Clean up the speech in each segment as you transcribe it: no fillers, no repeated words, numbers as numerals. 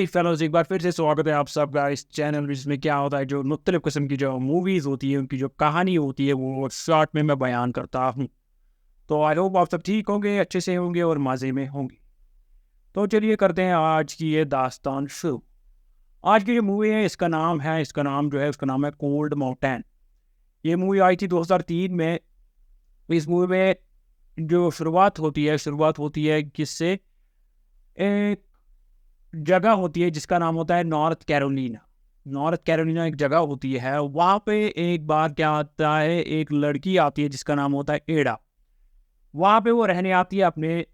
Okay fellows, एक बार फिर से स्वागत है आप सबका इस चैनल में, जिसमें क्या होता है जो मुख्तलिफ किस्म की जो मूवीज़ होती है उनकी जो कहानी होती है वो शॉर्ट में मैं बयान करता हूँ। तो आई होप आप सब ठीक होंगे, अच्छे से होंगे और मज़े में होंगे। तो चलिए करते हैं आज की ये दास्तान शुरू। आज की जो मूवी है इसका नाम है कोल्ड माउंटेन। ये मूवी आई थी 2003 में। इस मूवी में जो शुरुआत होती है किससे, एक जगह होती है जिसका नाम होता है नॉर्थ कैरोलिना। नॉर्थ कैरोलिना एक जगह होती है, वहाँ पे एक बार क्या आता है, एक लड़की आती है जिसका नाम होता है एडा। वहाँ पे वो रहने आती है अपने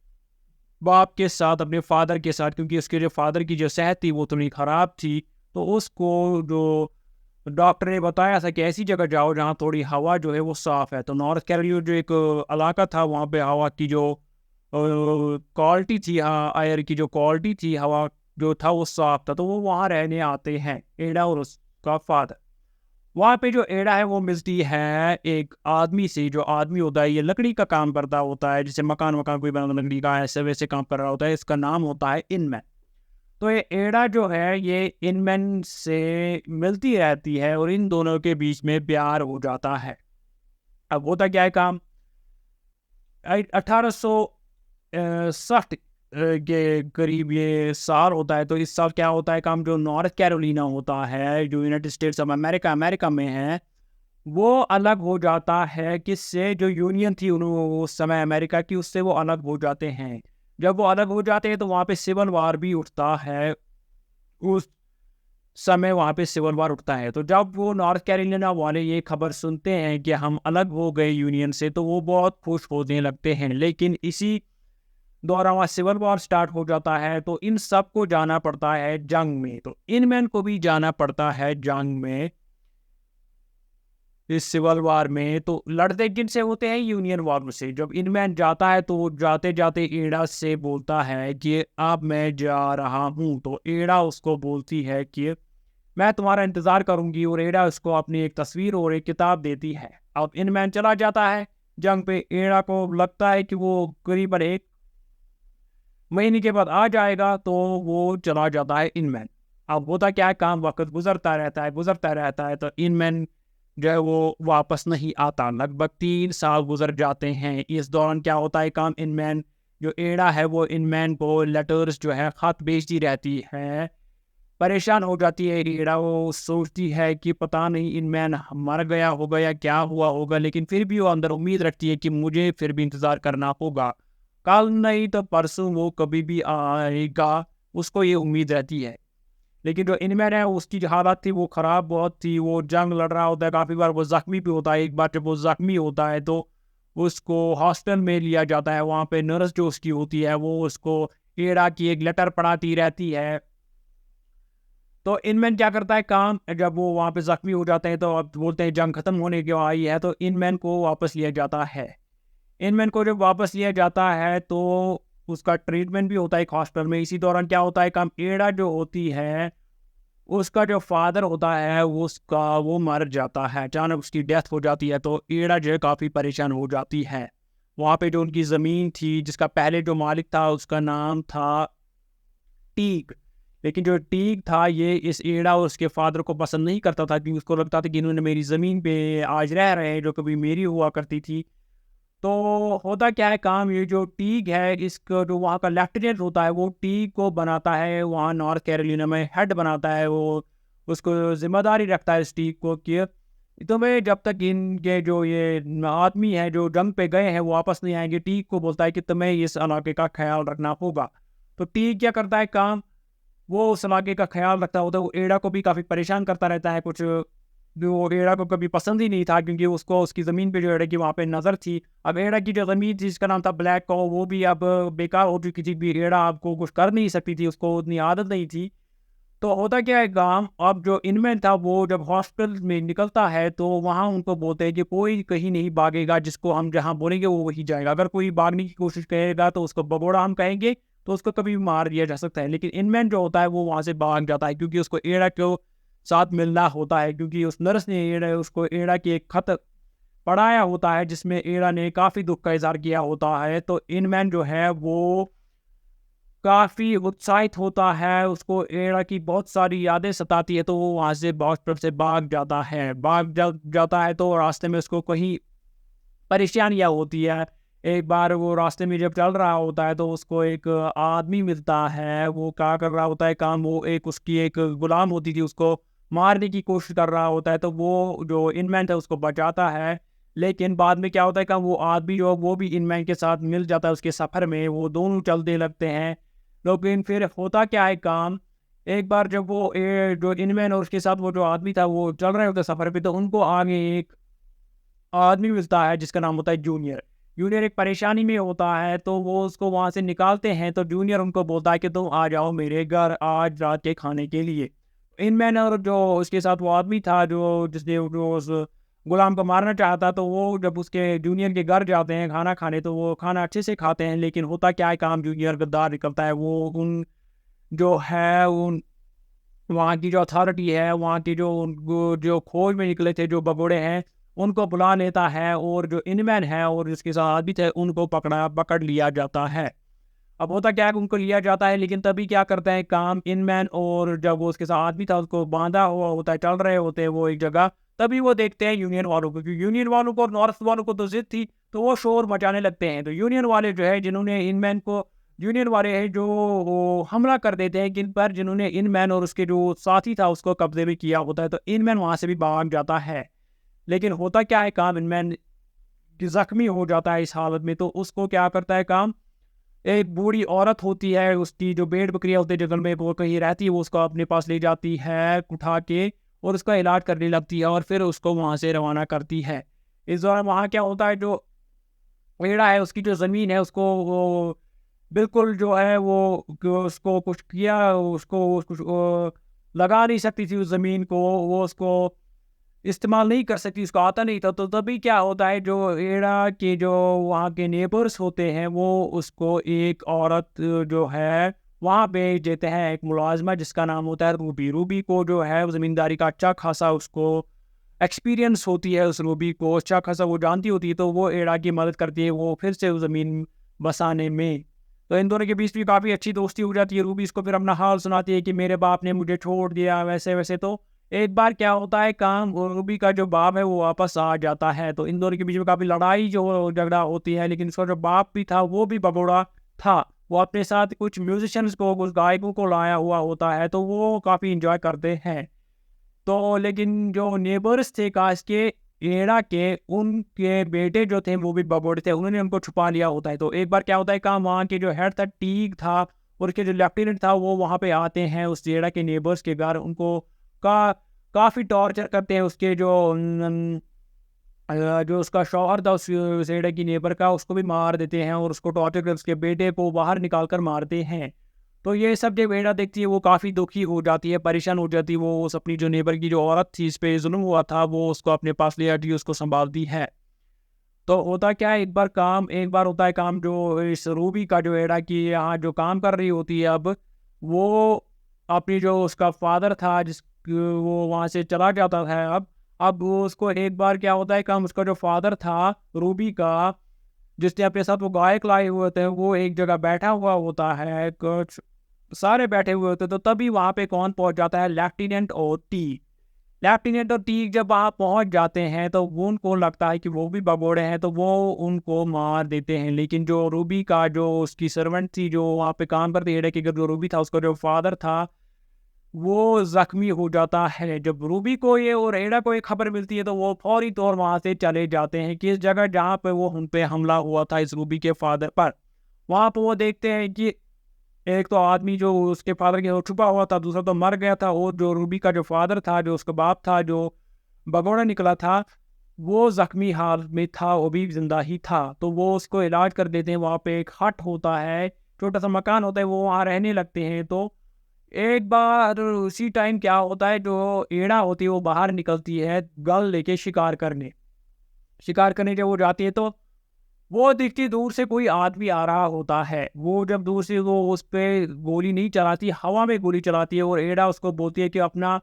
बाप के साथ, अपने फादर के साथ, क्योंकि उसके जो फादर की जो सेहत थी वो थोड़ी ख़राब थी। तो उसको जो डॉक्टर ने बताया था कि ऐसी जगह जाओ जहाँ थोड़ी हवा जो है वो साफ़ है। तो नॉर्थ कैरोलिना जो एक इलाका था, वहाँ पे हवा की जो क्वालिटी थी, हाँ, एयर की जो क्वालिटी थी, हवा जो था वो साफ था। तो वो वहाँ रहने आते हैं, एडा और उसका फादर। वहाँ पे जो एडा है वो मिलती है एक आदमी से। जो आदमी होता है ये लकड़ी का काम करता होता है, जैसे मकान वकान कोई बना लकड़ी का ऐसे वैसे काम कर रहा होता है। इसका नाम होता है इनमैन। तो ये एडा जो है ये इनमैन से मिलती रहती है और इन दोनों के बीच में प्यार हो जाता है। अब होता क्या है काम, 1860 के करीब ये साल होता है। तो इस साल क्या होता है काम, जो नॉर्थ कैरोलिना होता है जो United states of America America में है, वो अलग हो जाता है किससे, जो यूनियन थी उस समय अमेरिका की, उससे वो अलग हो जाते हैं। जब वो अलग हो जाते हैं तो वहाँ पे सिविल वार भी उठता है। उस समय वहाँ पे सिविल वार उठता है। तो जब वो नॉर्थ कैरोलिना वाले ये खबर सुनते हैं कि हम अलग हो गए यूनियन से, तो वो बहुत खुश होने लगते हैं। लेकिन इसी दौरान वहाँ सिविल वॉर स्टार्ट हो जाता है। तो इन सब को जाना पड़ता है जंग में। तो इनमैन को भी जाना पड़ता है जंग में, इस सिविल वॉर में। तो लड़ते किन से होते हैं, यूनियन वॉर से। जब इनमैन जाता है तो वो जाते जाते एड़ा से बोलता है कि अब मैं जा रहा हूँ। तो एड़ा उसको बोलती है कि मैं तुम्हारा इंतजार करूंगी, और एड़ा उसको अपनी एक तस्वीर और एक किताब देती है। अब इनमैन चला जाता है जंग पे। एड़ा को लगता है कि वो करीबन एक महीने के बाद आ जाएगा, तो वो चला जाता है इनमैन। अब होता क्या है काम, वक्त गुजरता रहता है। तो इनमैन जो है वो वापस नहीं आता। लगभग 3 साल गुजर जाते हैं। इस दौरान क्या होता है काम, इनमैन जो एड़ा है वो इनमैन को लेटर्स जो है खत भेजती रहती है। परेशान हो जाती है एड़ा, वो सोचती है कि पता नहीं इनमैन मर गया होगा या क्या हुआ होगा, लेकिन फिर भी वो अंदर उम्मीद रखती है कि मुझे फिर भी इंतज़ार करना होगा, कल नहीं तो परसों वो कभी भी आएगा। उसको ये उम्मीद रहती है। लेकिन जो इनमैन है उसकी जो हालत थी वो ख़राब बहुत थी। वो जंग लड़ रहा होता है, काफ़ी बार वो ज़ख्मी भी होता है। एक बार जब वो ज़ख्मी होता है तो उसको हॉस्टल में लिया जाता है। वहाँ पे नर्स जो उसकी होती है वो उसको एड़ा की एक लेटर पढ़ाती रहती है। तो इनमैन क्या करता है काम, जब वो वहाँ पे ज़ख्मी हो जाते हैं तो अब बोलते हैं जंग ख़त्म होने की आई है, तो इनमैन को वापस लिया जाता है। इनमैन को जब वापस लिया जाता है तो उसका ट्रीटमेंट भी होता है एक हॉस्पिटल में। इसी दौरान क्या होता है काम, एड़ा जो होती है उसका जो फादर होता है वो मर जाता है, अचानक उसकी डेथ हो जाती है। तो एड़ा जो है काफ़ी परेशान हो जाती है। वहाँ पे जो उनकी ज़मीन थी, जिसका पहले जो मालिक था उसका नाम था टीक। लेकिन जो टीक था ये इस एड़ा और उसके फादर को पसंद नहीं करता था, क्योंकि उसको लगता था कि इन्होंने मेरी ज़मीन पे आज रह रहे हैं जो कभी मेरी हुआ करती थी। तो होता क्या है काम, ये जो टीग है इसका जो वहाँ का लेफ्टिनेंट होता है वो टीग को बनाता है, वहाँ नॉर्थ कैरोलिना में हेड बनाता है। वो उसको जिम्मेदारी रखता है इस टीग को कि तुम्हें जब तक इनके जो ये आदमी है जो जंग पे गए हैं वो वापस नहीं आएंगे। टीग को बोलता है कि तुम्हें इस इलाके का ख्याल रखना होगा। तो टीग क्या करता है काम, वो उस इलाके का ख्याल रखता होता है। वो एड़ा को भी काफ़ी परेशान करता रहता है। कुछ जो एड़ा को कभी पसंद ही नहीं था, क्योंकि उसको उसकी ज़मीन पे जो एड़ा की वहाँ पे नज़र थी। अब एड़ा की जो ज़मीन थी जिसका नाम था ब्लैक कॉ, वो भी अब बेकार हो चुकी थी। भी एड़ा आपको कुछ कर नहीं सकती थी, उसको उतनी आदत नहीं थी। तो होता क्या है काम, अब जो इनमैन था वो जब हॉस्पिटल में निकलता है तो वहाँ उनको बोलते हैं कि कोई कहीं नहीं भागेगा, जिसको हम जहाँ बोलेंगे वो वहीं जाएगा। अगर कोई भागने की कोशिश करेगा तो उसको भगोड़ा हम कहेंगे, तो उसको कभी भी मार दिया जा सकता है। लेकिन इनमैन जो होता है वो वहाँ से भाग जाता है, क्योंकि उसको एड़ा को साथ मिलना होता है। क्योंकि उस नर्स ने उसको एड़ा की एक खत पढ़ाया होता है जिसमें एड़ा ने काफ़ी दुख का इजहार किया होता है। तो इनमैन जो है वो काफ़ी उत्साहित होता है, उसको एड़ा की बहुत सारी यादें सताती है, तो वो वहाँ से बॉस्टन से भाग जाता है। जाता है तो रास्ते में उसको कहीं परेशानियाँ होती है। एक बार वो रास्ते में जब चल रहा होता है तो उसको एक आदमी मिलता है, वो क्या कर रहा होता है काम, वो एक उसकी एक गुलाम होती थी, उसको मारने की कोशिश कर रहा होता है, तो वो जो इनमैन था उसको बचाता है। लेकिन बाद में क्या होता है कि वो आदमी जो वो भी इनमैन के साथ मिल जाता है उसके सफ़र में, वो दोनों चलते लगते हैं। लेकिन फिर होता क्या है काम, एक बार जब वो जो इनमैन और उसके साथ वो जो आदमी था वो चल रहे होते हैं सफ़र पे, तो उनको आगे एक आदमी मिलता है जिसका नाम होता है जूनियर। जूनियर एक परेशानी में होता है तो वो उसको वहाँ से निकालते हैं, तो जूनियर उनको बोलता है कि तुम आ जाओ मेरे घर आज रात के खाने के लिए। इनमैन और जो उसके साथ वो आदमी था जो जिसने जो उस गुलाम को मारना चाहता, तो वो जब उसके जूनियर के घर जाते हैं खाना खाने, तो वो खाना अच्छे से खाते हैं। लेकिन होता क्या है काम, जूनियर गद्दार निकलता है। वो उन जो है उन वहाँ की जो अथॉरिटी है, वहाँ की जो वो जो खोज में निकले थे जो भगोड़े हैं, उनको बुला लेता है और जो इनमैन है और जिसके साथ भी थे उनको पकड़ लिया जाता है। अब होता क्या है कि उनको लिया जाता है, लेकिन तभी क्या करते हैं काम, इनमैन और जब वो उसके साथ आदमी था उसको बाँधा हुआ होता है, चल रहे होते हैं वो एक जगह, तभी वो देखते हैं यूनियन वालों को, क्योंकि यूनियन वालों को और नॉर्थ वालों को तो ज़िद थी, तो वो शोर मचाने लगते हैं। तो यूनियन वाले जो है जिन्होंने इनमैन को यूनियन वाले हैं जो वो हमला कर देते हैं किन पर, जिन्होंने इनमैन और उसके जो साथी था उसको कब्ज़े में किया होता है, तो इनमैन वहाँ से भी भाग जाता है। लेकिन होता क्या है काम, इनमैन ज़ख्मी हो जाता है इस हालत में, तो उसको क्या करता है काम, एक बूढ़ी औरत होती है, उसकी जो भेड़ बकरियाँ होती है जंगल में वो कहीं रहती है, वो उसको अपने पास ले जाती है उठा के और उसका इलाज करने लगती है और फिर उसको वहाँ से रवाना करती है। इस दौरान वहाँ क्या होता है, जो भेड़ा है उसकी जो ज़मीन है उसको वो बिल्कुल जो है वो उसको कुछ किया, उसको कुछ लगा नहीं सकती थी उस ज़मीन को, वो उसको इस्तेमाल नहीं कर सकती, उसको आता नहीं था। तो तभी क्या होता है, जो एड़ा के जो वहाँ के नेबर्स होते हैं वो उसको एक औरत जो है वहाँ भेज देते हैं, एक मुलाज़िमा जिसका नाम होता है रूबी। रूबी को जो है वो ज़मींदारी का अच्छा खासा उसको एक्सपीरियंस होती है, उस रूबी को अच्छा खासा वो जानती होती है, तो वो एड़ा की मदद करती है वो फिर से उस ज़मीन बसाने में। तो इन दोनों के बीच भी काफ़ी अच्छी दोस्ती हो जाती है। रूबी इसको फिर अपना हाल सुनाती है कि मेरे बाप ने मुझे छोड़ दिया, वैसे-वैसे। तो एक बार क्या होता है काम, रूबी का जो बाप है वो वापस आ जाता है, तो इन दोनों के बीच में काफ़ी लड़ाई जो झगड़ा होती है। लेकिन इसका जो बाप भी था वो भी भगोड़ा था, वो अपने साथ कुछ म्यूजिशियंस को, कुछ गायकों को लाया हुआ होता है, तो वो काफ़ी इंजॉय करते हैं। तो लेकिन जो नेबर्स थे काश के एड़ा के, उनके बेटे जो थे वो भी भगोड़े थे, उन्होंने उनको छुपा लिया होता है। तो एक बार क्या होता है काम, वहाँ के जो हेड था टीग था और उसके जो लेफ्टिनेंट था वो वहाँ पे आते हैं उस एड़ा के नेबर्स के घर, उनको का काफ़ी टॉर्चर करते हैं। उसके जो जो उसका शौहर था उस एड़ा की नेबर का, उसको भी मार देते हैं और उसको टॉर्चर कर उसके बेटे को बाहर निकाल कर मारते हैं। तो ये सब जब एड़ा देखती है वो काफ़ी दुखी हो जाती है, परेशान हो जाती है। वो उस अपनी जो नेबर की जो औरत थी, इस पे जुल्म हुआ था, वो उसको अपने पास ले आती है, उसको सँभालती है। तो होता क्या है, एक बार होता है काम, जो इस रूबी का जो एड़ा की यहाँ जो काम कर रही होती है अब, वो अपनी जो उसका फ़ादर था वो वहाँ से चला जाता है अब वो उसको एक बार क्या होता है काम, उसका जो फ़ादर था रूबी का, जिसने अपने साथ वो गायक लाए हुए थे, वो एक जगह बैठा हुआ होता है, कुछ सारे बैठे हुए होते हैं, तो तभी वहाँ पे कौन पहुँच जाता है, लेफ्टिनेंट और टी। लेफ्टिनेंट और टी जब वहाँ पहुँच जाते हैं तो वो उनको लगता है कि वो भी भगोड़े हैं, तो वो उनको मार देते हैं। लेकिन जो रूबी का जो उसकी सर्वेंट थी जो वहाँ पे काम करती है, एडा के घर जो रूबी था उसका जो फादर था वो ज़ख्मी हो जाता है। जब रूबी को ये और एडा को ये खबर मिलती है तो वो फौरी तौर वहाँ से चले जाते हैं कि इस जगह जहाँ पे वो उन पे हमला हुआ था इस रूबी के फादर पर। वहाँ पे वो देखते हैं कि एक तो आदमी जो उसके फादर के छुपा हुआ था, दूसरा तो मर गया था और जो रूबी का जो फादर था, जो उसका बाप था, जो भगोड़ा निकला था, वो ज़ख्मी हाल में था, वो भी ज़िंदा ही था। तो वो उसको इलाज कर देते हैं, वहाँ पे एक हट होता है, छोटा-सा मकान होता है, वो वहाँ रहने लगते हैं। तो एक बार उसी टाइम क्या होता है, जो एड़ा होती है वो बाहर निकलती है गल लेके शिकार करने। शिकार करने जब वो जाती है तो वो दिखती दूर से कोई आदमी आ रहा होता है। वो जब दूर से वो उस पे गोली नहीं चलाती, हवा में गोली चलाती है और एड़ा उसको बोलती है कि अपना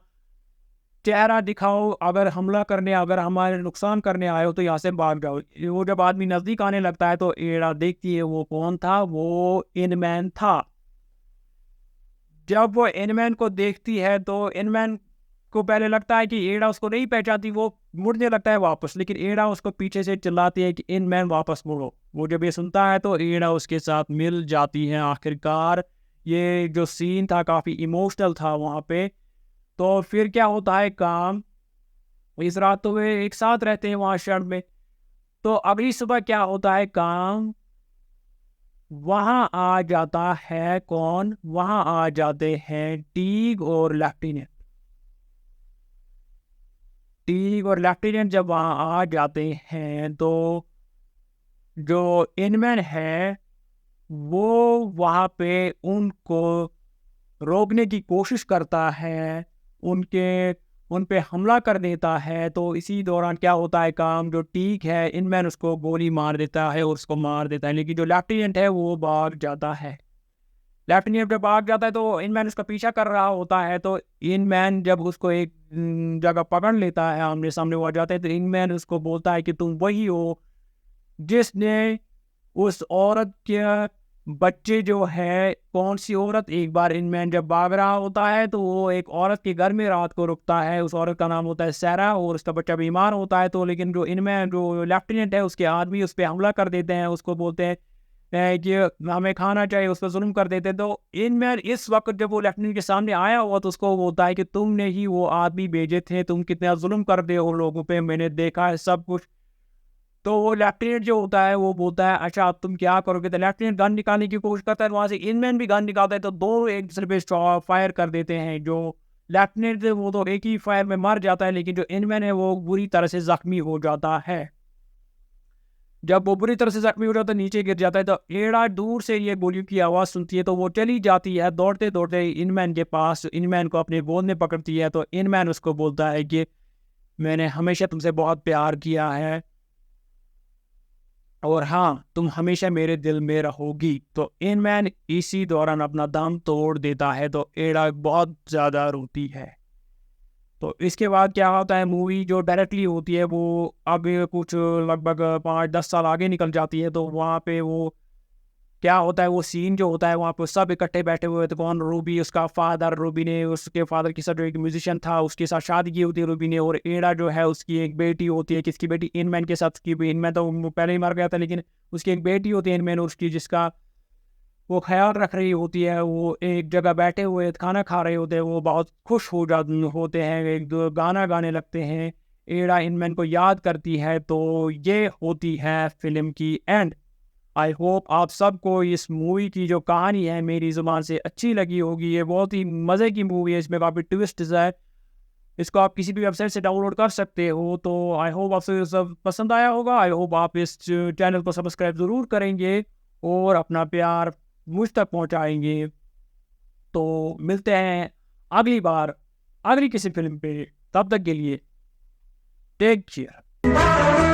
चेहरा दिखाओ, अगर हमला करने, अगर हमारे नुकसान करने आए हो तो यहाँ से भाग जाओ। वो जब आदमी नज़दीक आने लगता है तो एड़ा देखती है वो कौन था, वो इनमैन था। जब वो इनमैन को देखती है तो इनमैन को पहले लगता है कि एड़ा उसको नहीं पहचानती, वो मुड़ने लगता है वापस, लेकिन एड़ा उसको पीछे से चिल्लाती है कि इनमैन वापस मुड़ो। वो जब ये सुनता है तो एड़ा उसके साथ मिल जाती है आखिरकार। ये जो सीन था काफ़ी इमोशनल था वहाँ पे। तो फिर क्या होता है काम, इस रात तो वे एक साथ रहते हैं वहाँ शहर में। तो अगली सुबह क्या होता है काम, वहाँ आ जाता है कौन, वहाँ आ जाते हैं टीग और लेफ्टिनेंट। टीग और लेफ्टिनेंट जब वहाँ आ जाते हैं तो जो इनमैन है वो वहाँ पे उनको रोकने की कोशिश करता है, उनके उन पे हमला कर देता है। तो इसी दौरान क्या होता है काम, जो टीक है इनमैन उसको गोली मार देता है और उसको मार देता है, लेकिन जो लेफ्टिनेंट है वो भाग जाता है। लेफ्टिनेंट जब भाग जाता है तो इनमैन उसका पीछा कर रहा होता है। तो इनमैन जब उसको एक जगह पकड़ लेता है, आमने सामने वो आ जाते हैं, तो इनमैन उसको बोलता है कि तुम वही हो जिसने उस औरत के बच्चे जो है, कौन सी औरत, एक बार इनमैन जब भाग रहा होता है तो वो एक औरत के घर में रात को रुकता है। उस औरत का नाम होता है सैरा और उसका बच्चा बीमार होता है। तो लेकिन जो इनमैन जो लेफ्टिनेंट है उसके आदमी उस पर हमला कर देते हैं, उसको बोलते हैं कि हमें खाना चाहिए, उस पर जुल्म कर देते हैं। तो इनमैन इस वक्त जब वो लेफ्टिनेंट के सामने आया हुआ तो उसको बोलता है कि तुमने ही वो आदमी भेजे थे, तुम कितना जुल्म कर दे हो लोगों पे, मैंने देखा है सब कुछ। तो वो लेफ्टिनेंट जो होता है वो बोलता है अच्छा अब तुम क्या करोगे। तो लेफ्टिनेंट गन निकालने की कोशिश करता है, वहां से इनमैन भी गन निकालता है, तो दो एक दूसरे पे फायर कर देते हैं। जो लेफ्टिनेंट है वो तो एक ही फायर में मर जाता है, लेकिन जो इनमैन है वो बुरी तरह से जख्मी हो जाता है। जब वो बुरी तरह से जख्मी हो जाता है, नीचे गिर जाता है, तो एड़ा दूर से ये गोलियों की आवाज़ सुनती है तो वो चली जाती है दौड़ते दौड़ते इनमैन के पास। इनमैन को अपने गोद में पकड़ती है तो इनमैन उसको बोलता है कि मैंने हमेशा तुमसे बहुत प्यार किया है और हाँ तुम हमेशा मेरे दिल में रहोगी। तो इनमैन इसी दौरान अपना दम तोड़ देता है तो एड़ा बहुत ज़्यादा रोती है। तो इसके बाद क्या होता है, मूवी जो डायरेक्टली होती है वो अब कुछ लगभग 5-10 साल आगे निकल जाती है। तो वहाँ पे वो क्या होता है, वो सीन जो होता है वहाँ पे सब इकट्ठे बैठे हुए थे। कौन, रूबी, उसका फादर, रूबी ने उसके फादर के साथ जो एक म्यूजिशियन था उसके साथ शादी की होती है रूबी ने, और एड़ा जो है उसकी एक बेटी होती है, किसकी बेटी, इनमैन के साथ की। इनमैन तो पहले ही मर गया था, लेकिन उसकी एक बेटी होती है इनमैन उसकी, जिसका वो ख्याल रख रही होती है। वो एक जगह बैठे हुए खाना खा रहे होते हैं, वो बहुत खुश हो जा होते हैं, एक दो गाना गाने लगते हैं। एड़ा इनमैन को याद करती है। तो ये होती है फिल्म की एंड। आई होप आप सबको इस मूवी की जो कहानी है मेरी ज़ुबान से अच्छी लगी होगी। ये बहुत ही मज़े की मूवी है, इसमें काफ़ी ट्विस्ट है। इसको आप किसी भी वेबसाइट से डाउनलोड कर सकते हो। तो आई होप आपसे ये सब पसंद आया होगा। आई होप आप इस चैनल को सब्सक्राइब ज़रूर करेंगे और अपना प्यार मुझ तक पहुंचाएंगे। तो मिलते हैं अगली बार अगली किसी फिल्म पे, तब तक के लिए टेक केयर।